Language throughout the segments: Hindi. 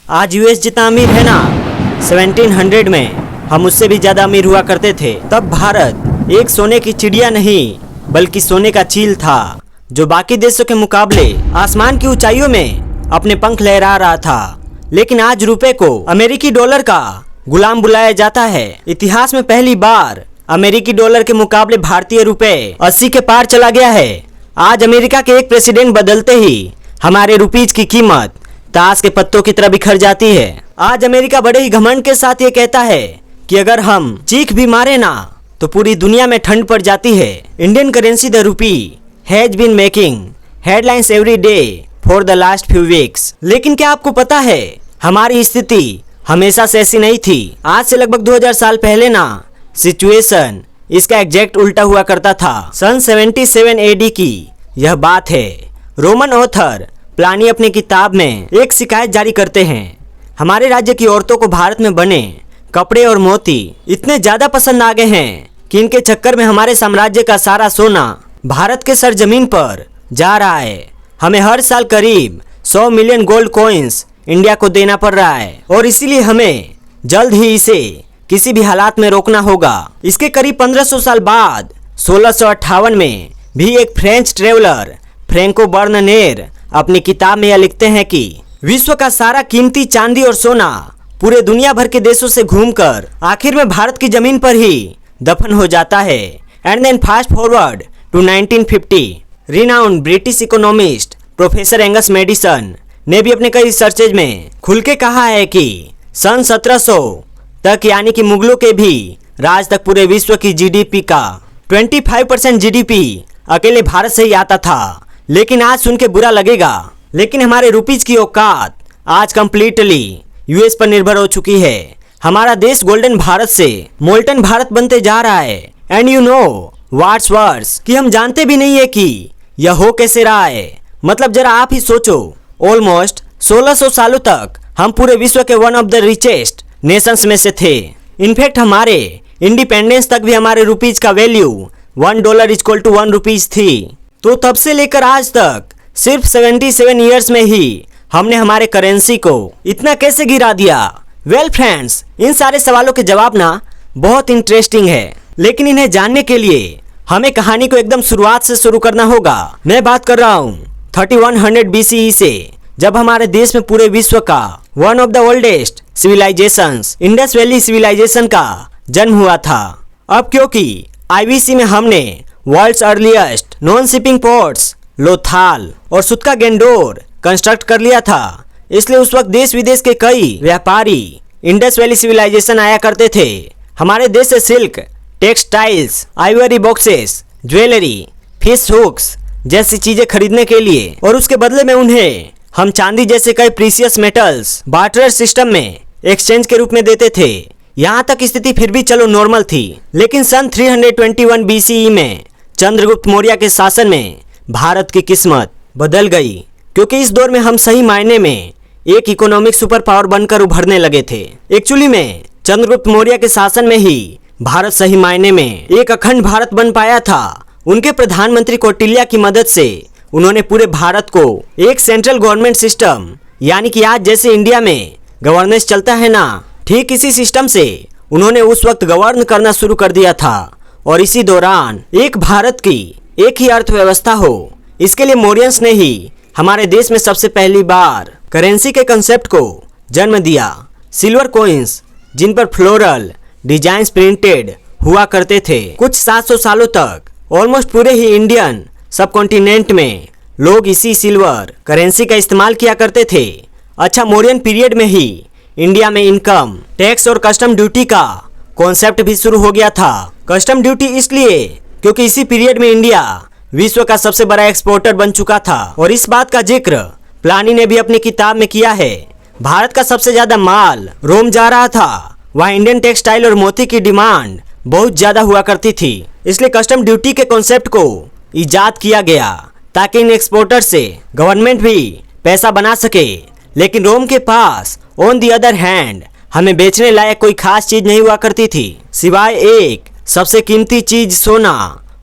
आज यूएस जितना अमीर है ना, 1700 में हम उससे भी ज़्यादा अमीर हुआ करते थे। तब भारत एक सोने की चिड़िया नहीं बल्कि सोने का चील था, जो बाकी देशों के मुकाबले आसमान की ऊंचाइयों में अपने पंख लहरा रहा था। लेकिन आज रुपए को अमेरिकी डॉलर का गुलाम बुलाया जाता है। इतिहास में पहली बार अमेरिकी डॉलर के मुकाबले भारतीय रुपए 80 के पार चला गया है। आज अमेरिका के एक प्रेसिडेंट बदलते ही हमारे रुपीज की कीमत ताश के पत्तों की तरह बिखर जाती है। आज अमेरिका बड़े ही घमंड के साथ ये कहता है कि अगर हम चीख भी मारे ना तो पूरी दुनिया में ठंड पड़ जाती है। Indian currency the rupee has been making headlines every day for the last few weeks. लेकिन क्या आपको पता है, हमारी स्थिति हमेशा से ऐसी नहीं थी। आज से लगभग 2000 साल पहले ना सिचुएशन इसका एग्जैक्ट उल्टा हुआ करता था। सन 77 AD की यह बात है। रोमन ऑथर प्लानी अपनी किताब में एक शिकायत जारी करते हैं। हमारे राज्य की औरतों को भारत में बने कपड़े और मोती इतने ज्यादा पसंद आ गए हैं कि इनके चक्कर में हमारे साम्राज्य का सारा सोना भारत के सरजमीन पर जा रहा है। हमें हर साल करीब 100 मिलियन गोल्ड कॉइन्स इंडिया को देना पड़ रहा है और इसीलिए हमें जल्द ही इसे किसी भी हालात में रोकना होगा। इसके करीब 1500 साल बाद 1658 में भी एक फ्रेंच ट्रेवलर फ्रैंको बर्ननेर अपनी किताब में यह लिखते हैं कि विश्व का सारा कीमती चांदी और सोना पूरे दुनिया भर के देशों से घूमकर आखिर में भारत की जमीन पर ही दफन हो जाता है। And then fast forward to 1950, renowned British economist professor Angus Maddison ने भी अपने कई रिसर्चेज में खुल के कहा है कि सन 1700 तक यानी कि मुगलों के भी राज तक पूरे विश्व की जीडीपी का 25% जीडीपी अकेले भारत से ही आता था। लेकिन आज सुन के बुरा लगेगा, लेकिन हमारे रुपीज की औकात आज कंप्लीटली यूएस पर निर्भर हो चुकी है। हमारा देश गोल्डन भारत से मोल्टन भारत बनते जा रहा है। And you know what's worse कि हम जानते भी नहीं है कि यह हो कैसे रहा है। मतलब जरा आप ही सोचो, ऑलमोस्ट 1600 सालों तक हम पूरे विश्व के one of the richest Nations में से थे। इनफैक्ट हमारे इंडिपेंडेंस तक भी हमारे रुपीज का वैल्यू $1 इक्वल टू 1 रुपीज थी। तो तब से लेकर आज तक सिर्फ 77 ईयर्स में ही हमने हमारे करेंसी को इतना कैसे गिरा दिया। वेल फ्रेंड्स, इन सारे सवालों के जवाब ना बहुत इंटरेस्टिंग है, लेकिन इन्हें जानने के लिए हमें कहानी को एकदम शुरुआत से शुरू करना होगा। मैं बात कर रहा हूँ 3100 BCE से, जब हमारे देश में पूरे विश्व का one of the oldest civilisations Indus valley civilisation का जन्म हुआ था। अब क्योंकि IBC में हमने world's earliest known shipping ports Lothal और सुत्का गेंडोर कंस्ट्रक्ट कर लिया था, इसलिए उस वक्त देश विदेश के कई व्यापारी इंडस वैली सिविलाइजेशन आया करते थे हमारे देश से silk, textiles, ivory boxes, jewellery, fish hooks जैसी चीजें खरीदने के लिए, और उसके बदले में उन्हें हम चांदी जैसे कई प्रीशियस मेटल्स बार्टर सिस्टम में एक्सचेंज के रूप में देते थे। यहाँ तक स्थिति फिर भी चलो नॉर्मल थी, लेकिन सन 321 BCE में चंद्रगुप्त मौर्य के शासन में भारत की किस्मत बदल गई, क्योंकि इस दौर में हम सही मायने में एक इकोनॉमिक सुपर पावर बनकर उभरने लगे थे। एक्चुअली में चंद्रगुप्त मौर्य के शासन में ही भारत सही मायने में एक अखंड भारत बन पाया था। उनके प्रधानमंत्री कौटिल्य की मदद से उन्होंने पूरे भारत को एक सेंट्रल गवर्नमेंट सिस्टम, यानी कि आज जैसे इंडिया में गवर्नेंस चलता है ना, ठीक इसी सिस्टम से उन्होंने उस वक्त गवर्न करना शुरू कर दिया था। और इसी दौरान एक भारत की एक ही अर्थव्यवस्था हो, इसके लिए मौर्यंस ने ही हमारे देश में सबसे पहली बार करेंसी के कंसेप्ट को जन्म दिया। सिल्वर कॉइन्स जिन पर फ्लोरल डिजाइन्स प्रिंटेड हुआ करते थे। कुछ 700 सालों तक ऑलमोस्ट पूरे ही इंडियन सब कॉन्टिनेंट में लोग इसी सिल्वर करेंसी का इस्तेमाल किया करते थे। अच्छा, मौर्यन पीरियड में ही इंडिया में इनकम टैक्स और कस्टम ड्यूटी का कॉन्सेप्ट भी शुरू हो गया था। कस्टम ड्यूटी इसलिए क्योंकि इसी पीरियड में इंडिया विश्व का सबसे बड़ा एक्सपोर्टर बन चुका था, और इस बात का जिक्र प्लानी ने भी अपनी किताब में किया है। भारत का सबसे ज्यादा माल रोम जा रहा था, वहाँ इंडियन टेक्सटाइल और मोती की डिमांड बहुत ज्यादा हुआ करती थी, इसलिए कस्टम ड्यूटी के कॉन्सेप्ट को इजाद किया गया ताकि इन एक्सपोर्टर से गवर्नमेंट भी पैसा बना सके। लेकिन रोम के pass on the other hand हमें बेचने लायक कोई खास चीज नहीं हुआ करती थी, सिवाय एक सबसे कीमती चीज सोना।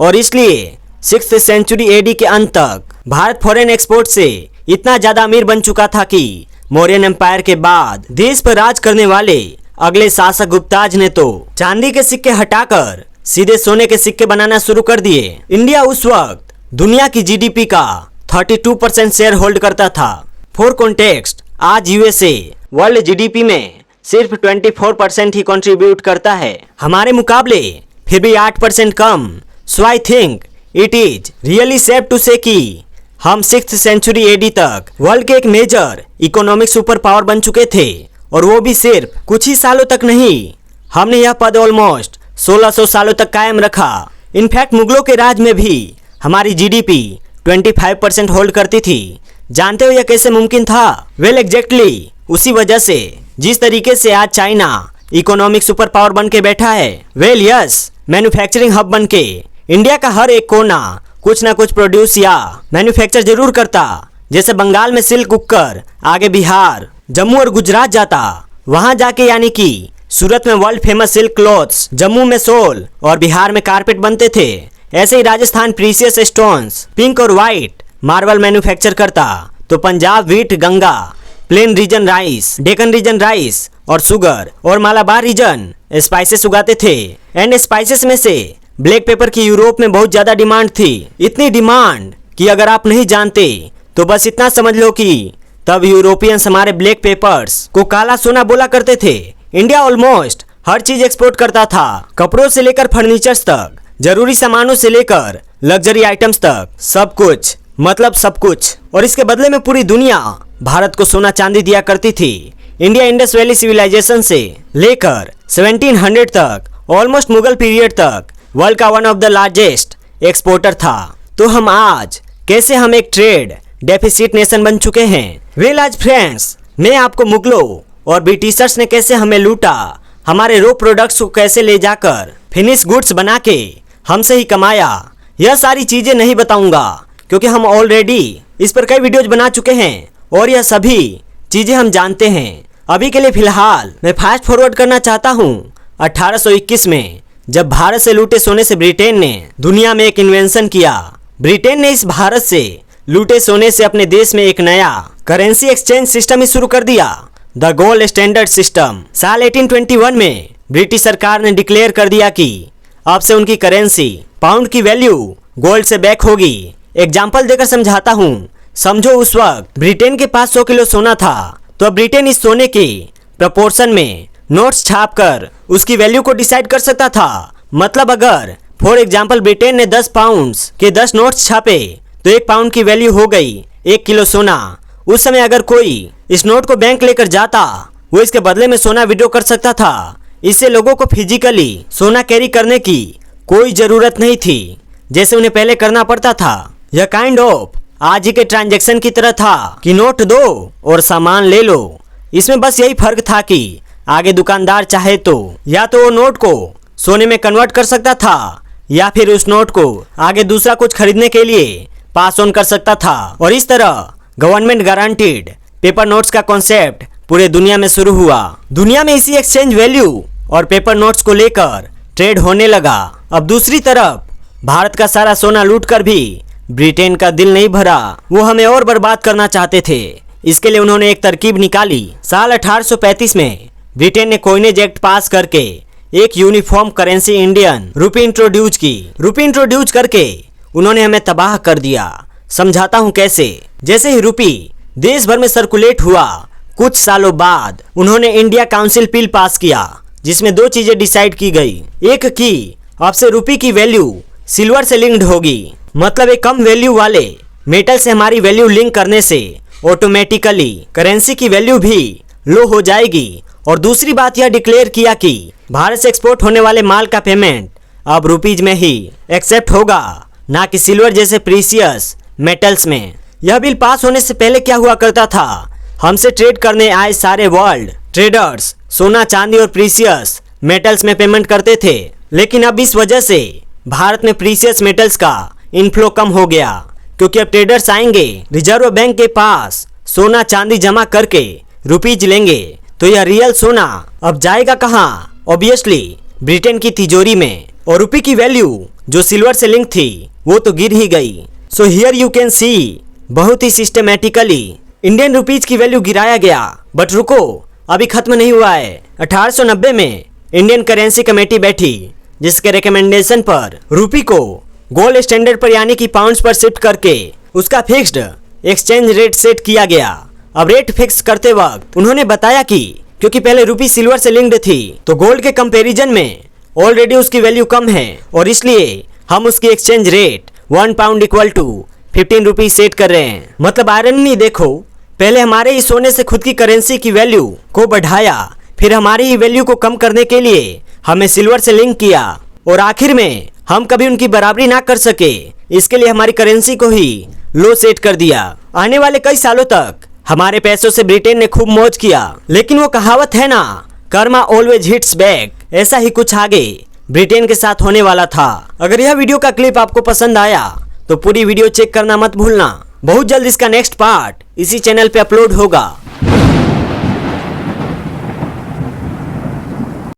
और इसलिए 6th सेंचुरी AD के अंत तक भारत फॉरेन एक्सपोर्ट से इतना ज्यादा अमीर बन चुका था कि मौर्यन एम्पायर के बाद देश पर राज करने वाले अगले शासक गुप्ताज ने तो चांदी के सिक्के हटाकर सीधे सोने के सिक्के बनाना शुरू कर दिए। इंडिया उस वक्त दुनिया की जीडीपी का 32% शेयर होल्ड करता था। फॉर कॉन्टेक्स्ट, आज यूएसए वर्ल्ड जीडीपी में सिर्फ 24% ही कंट्रीब्यूट करता है, हमारे मुकाबले फिर भी 8% कम। So I think it is really safe to say कि हम 6th सेंचुरी एडी तक वर्ल्ड के एक मेजर इकोनॉमिक सुपर पावर बन चुके थे, और वो भी सिर्फ कुछ ही सालों तक नहीं। हमने यह पद ऑलमोस्ट 1600 सालों तक कायम रखा। इनफैक्ट मुगलों के राज में भी हमारी जीडीपी 25% होल्ड करती थी। जानते हो यह कैसे मुमकिन था? वेल एग्जैक्टली उसी वजह से जिस तरीके से आज चाइना इकोनॉमिक सुपर पावर बन के बैठा है। वेल यस, मैन्युफैक्चरिंग हब बन के इंडिया का हर एक कोना कुछ ना कुछ प्रोड्यूस या मैन्युफैक्चर जरूर करता। जैसे बंगाल में सिल्क उगकर आगे बिहार, जम्मू और गुजरात जाता, वहां जाके यानी कि सूरत में world famous silk clothes, Jammu में सोल और बिहार में कारपेट बनते थे। ऐसे ही राजस्थान प्रीसियस स्टोन्स, पिंक और व्हाइट मार्बल मैन्युफैक्चर करता, तो Punjab wheat, Ganga, plain region rice, Deccan region rice और शुगर, और मालाबार रीजन स्पाइसेस उगाते थे। एंड स्पाइसेस में से ब्लैक पेपर की यूरोप में बहुत ज्यादा डिमांड थी। इतनी डिमांड कि अगर आप नहीं जानते तो बस इतना समझ लो कि तब यूरोपियंस हमारे ब्लैक पेपर्स को काला सोना बोला करते थे। इंडिया ऑलमोस्ट हर चीज एक्सपोर्ट करता था, कपड़ों से लेकर फर्नीचर्स तक, जरूरी सामानों से लेकर लग्जरी आइटम्स तक, सब कुछ, मतलब सब कुछ। और इसके बदले में पूरी दुनिया भारत को सोना चांदी दिया करती थी। इंडिया इंडस वैली सिविलाइजेशन से लेकर 1700 तक, ऑलमोस्ट मुगल पीरियड तक वर्ल्ड का one of the largest exporter था। तो हम आज कैसे हम एक ट्रेड डेफिसिट नेशन बन चुके हैं? वेल आज फ्रेंड्स, मैं आपको मुगलों और ब्रिटिशर्स ने कैसे हमें लूटा, हमारे रॉ प्रोडक्ट्स को कैसे ले जाकर फिनिश गुड्स बना के हमसे ही कमाया, यह सारी चीजें नहीं बताऊंगा क्योंकि हम ऑलरेडी इस पर कई वीडियोज बना चुके हैं और यह सभी चीजें हम जानते हैं। अभी के लिए फिलहाल मैं फास्ट फॉरवर्ड करना चाहता हूँ 1821 में, जब भारत से लूटे सोने से ब्रिटेन ने दुनिया में एक इन्वेंशन किया। ब्रिटेन ने इस भारत से लूटे सोने से अपने देश में एक नया करेंसी एक्सचेंज सिस्टम ही शुरू कर दिया, द गोल्ड स्टैंडर्ड सिस्टम। साल 1821 में ब्रिटिश सरकार ने डिक्लेयर कर दिया कि अब से उनकी करेंसी पाउंड की वैल्यू गोल्ड से बैक होगी। एग्जाम्पल देकर समझाता हूँ। समझो उस वक्त ब्रिटेन के पास 100 किलो सोना था, तो अब ब्रिटेन इस सोने के प्रपोर्शन में नोट्स छापकर उसकी वैल्यू को डिसाइड कर सकता था। मतलब अगर फॉर एग्जाम्पल ब्रिटेन ने 10 पाउंड्स के 10 नोट्स छापे तो 1 पाउंड की वैल्यू हो गई 1 किलो सोना। उस समय अगर कोई इस नोट को बैंक लेकर जाता, वो इसके बदले में सोना विड्रॉ कर सकता था। इससे लोगों को फिजिकली सोना कैरी करने की कोई जरूरत नहीं थी जैसे उन्हें पहले करना पड़ता था। यह काइंड ऑफ आज ही के ट्रांजैक्शन की तरह था कि नोट दो और सामान ले लो। इसमें बस यही फर्क था कि आगे दुकानदार चाहे तो या तो वो नोट को सोने में कन्वर्ट कर सकता था या फिर उस नोट को आगे दूसरा कुछ खरीदने के लिए पास ऑन कर सकता था। और इस तरह गवर्नमेंट गारंटीड पेपर नोट्स का कॉन्सेप्ट पूरे दुनिया में शुरू हुआ। दुनिया में इसी एक्सचेंज वैल्यू और पेपर नोट्स को लेकर ट्रेड होने लगा। अब दूसरी तरफ भारत का सारा सोना लूट कर भी ब्रिटेन का दिल नहीं भरा, वो हमें और बर्बाद करना चाहते थे। इसके लिए उन्होंने एक तरकीब निकाली। साल 1835 में ब्रिटेन ने कॉइनेज एक्ट पास करके एक uniform currency Indian rupee introduce की। रूपी इंट्रोड्यूस करके उन्होंने हमें तबाह कर दिया। समझाता हूँ कैसे। जैसे ही रूपी देश भर में सर्कुलेट हुआ, कुछ सालों बाद उन्होंने इंडिया काउंसिल बिल पास किया जिसमें 2 चीजें डिसाइड की गई। एक की अब से रूपी की वैल्यू सिल्वर से लिंक्ड होगी, मतलब एक कम वैल्यू वाले मेटल से हमारी वैल्यू लिंक करने से ऑटोमेटिकली करेंसी की वैल्यू भी लो हो जाएगी। और दूसरी बात यह डिक्लेयर किया कि भारत से एक्सपोर्ट होने वाले माल का पेमेंट अब रुपीज में ही एक्सेप्ट होगा, ना कि सिल्वर जैसे प्रीसियस मेटल्स में। यह बिल पास होने से पहले क्या हुआ करता था, हमसे ट्रेड करने आए सारे वर्ल्ड ट्रेडर्स सोना चांदी और प्रीसियस मेटल्स में पेमेंट करते थे। लेकिन अब इस वजह से भारत में प्रीसियस मेटल्स का इनफ्लो कम हो गया, क्योंकि अब ट्रेडर्स आएंगे रिजर्व बैंक के पास सोना चांदी जमा करके रुपीज लेंगे, तो यह रियल सोना अब जाएगा कहाँ? ऑब्वियसली ब्रिटेन की तिजोरी में। और रुपये की वैल्यू जो सिल्वर से लिंक थी वो तो गिर ही गई। So here you can see बहुत ही सिस्टमेटिकली इंडियन रुपीज की वैल्यू गिराया गया। बट रुको, अभी खत्म नहीं हुआ है। 1890 में इंडियन करेंसी कमेटी बैठी, जिसके रिकमेंडेशन पर रूपी को गोल्ड स्टैंडर्ड पर यानी कि पाउंड्स पर शिफ्ट करके उसका फिक्स्ड एक्सचेंज रेट सेट किया गया। अब रेट फिक्स करते वक्त उन्होंने बताया कि क्योंकि पहले रूपी सिल्वर से लिंक्ड थी, तो गोल्ड के कंपैरिजन में ऑलरेडी उसकी वैल्यू कम है और इसलिए हम उसकी exchange rate 1 pound equal to 15 rupees set कर रहे हैं। मतलब आयरनी देखो, पहले हमारे ही सोने से खुद की करेंसी की वैल्यू को बढ़ाया, फिर हमारी ही वैल्यू को कम करने के लिए हमें सिल्वर से लिंक किया और आखिर में हम कभी उनकी बराबरी ना कर सके, इसके लिए हमारी करेंसी को ही लो सेट कर दिया। आने वाले कई सालों तक हमारे पैसों से ब्रिटेन ने खूब मौज किया, लेकिन वो कहावत है ना, कर्मा ऑलवेज हिट्स बैक, ऐसा ही कुछ आगे ब्रिटेन के साथ होने वाला था। अगर यह वीडियो का क्लिप आपको पसंद आया तो पूरी वीडियो चेक करना मत भूलना। बहुत जल्द इसका नेक्स्ट पार्ट इसी चैनल पे अपलोड होगा।